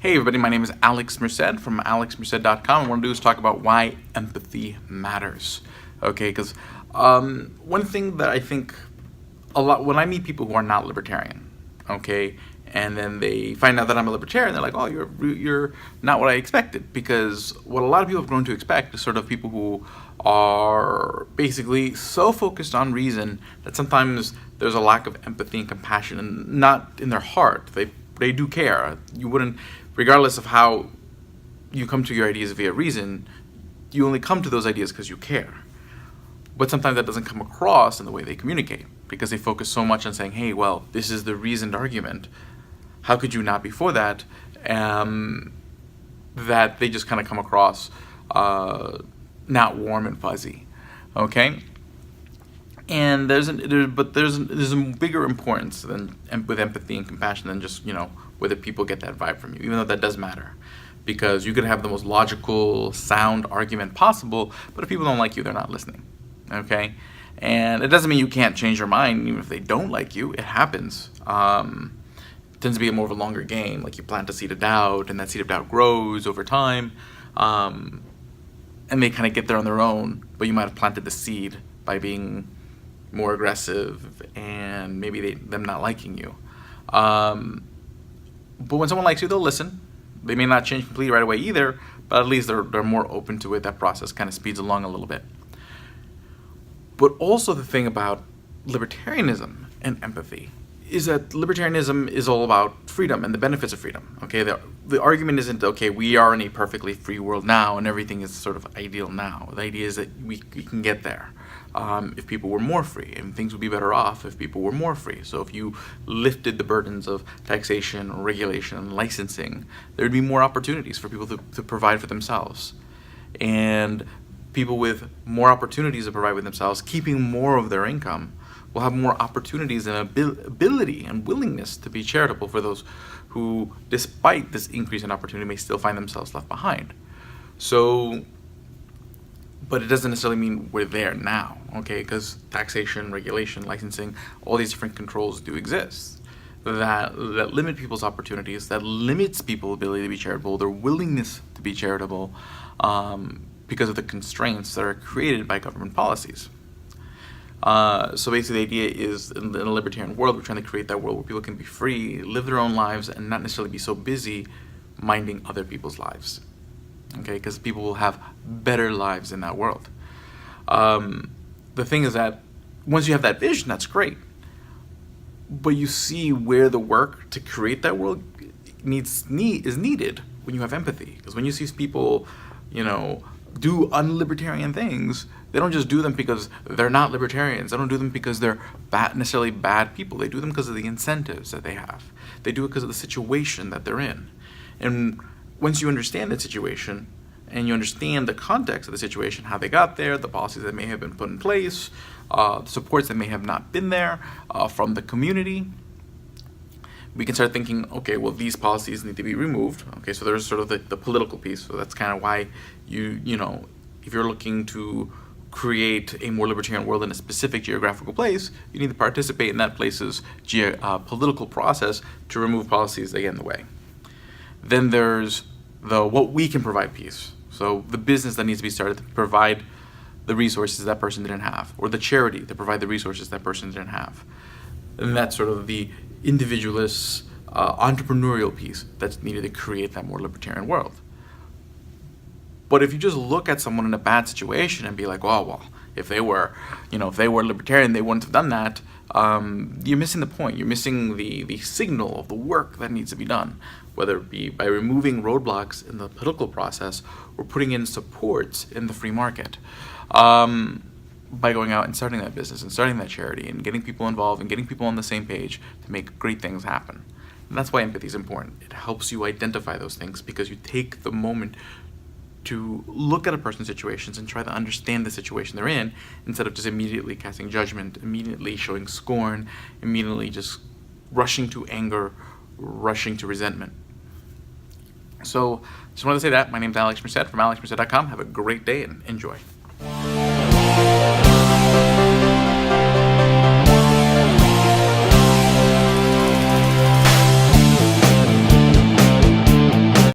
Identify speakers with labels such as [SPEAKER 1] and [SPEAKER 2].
[SPEAKER 1] Hey everybody, my name is Alex Merced from alexmerced.com, and what I want to do is talk about why empathy matters. Okay, because one thing that I think a lot, when I meet people who are not libertarian, okay, and then they find out that I'm a libertarian, they're like, oh, you're not what I expected, because what a lot of people have grown to expect is sort of people who are basically so focused on reason that sometimes there's a lack of empathy and compassion, and not in their heart. They do care. You wouldn't, regardless of how you come to your ideas via reason, you only come to those ideas because you care. But sometimes that doesn't come across in the way they communicate, because they focus so much on saying, hey, well, this is the reasoned argument. How could you not be for that? That they just kind of come across not warm and fuzzy, okay? And there's a bigger importance than with empathy and compassion than just, whether people get that vibe from you, even though that does matter. Because you could have the most logical, sound argument possible, but if people don't like you, they're not listening, okay? And it doesn't mean you can't change your mind, even if they don't like you. It happens. It tends to be more of a longer game, like you plant a seed of doubt, and that seed of doubt grows over time, and they kind of get there on their own, but you might have planted the seed by being more aggressive and maybe them not liking you. But when someone likes you, they'll listen. They may not change completely right away either, but at least they're more open to it. That process kind of speeds along a little bit. But also the thing about libertarianism and empathy is that libertarianism is all about freedom and the benefits of freedom. Okay, the argument isn't, okay, we are in a perfectly free world now and everything is sort of ideal now. The idea is that we can get there if people were more free, and things would be better off if people were more free. So if you lifted the burdens of taxation, regulation, and licensing, there would be more opportunities for people to provide for themselves. And people with more opportunities to provide for themselves, keeping more of their income, will have more opportunities and ability and willingness to be charitable for those who, despite this increase in opportunity, may still find themselves left behind. So, but it doesn't necessarily mean we're there now, okay? Because taxation, regulation, licensing, all these different controls do exist that limit people's opportunities, that limits people's ability to be charitable, their willingness to be charitable, because of the constraints that are created by government policies. So basically the idea is, in a libertarian world, we're trying to create that world where people can be free, live their own lives, and not necessarily be so busy minding other people's lives. Okay, because people will have better lives in that world. The thing is that once you have that vision, that's great. But you see where the work to create that world is needed when you have empathy. Because when you see people, do unlibertarian things, they don't just do them because they're not libertarians. They don't do them because they're necessarily bad people. They do them because of the incentives that they have. They do it because of the situation that they're in. And once you understand that situation, and you understand the context of the situation, how they got there, the policies that may have been put in place, the supports that may have not been there from the community, we can start thinking, okay, well, these policies need to be removed. Okay, so there's sort of the political piece. So that's kind of why if you're looking to create a more libertarian world in a specific geographical place, you need to participate in that place's political process to remove policies that get in the way. Then there's what we can provide piece. So the business that needs to be started to provide the resources that person didn't have, or the charity to provide the resources that person didn't have. And that's sort of the individualist, entrepreneurial piece that's needed to create that more libertarian world. But if you just look at someone in a bad situation and be like, oh, well, if they were libertarian, they wouldn't have done that, you're missing the point. You're missing the signal of the work that needs to be done, whether it be by removing roadblocks in the political process or putting in supports in the free market. By going out and starting that business and starting that charity and getting people involved and getting people on the same page to make great things happen. And that's why empathy is important. It helps you identify those things because you take the moment to look at a person's situations and try to understand the situation they're in, instead of just immediately casting judgment, immediately showing scorn, immediately just rushing to anger, rushing to resentment. So just wanted to say that. My name's Alex Merced from alexmerced.com. Have a great day and enjoy.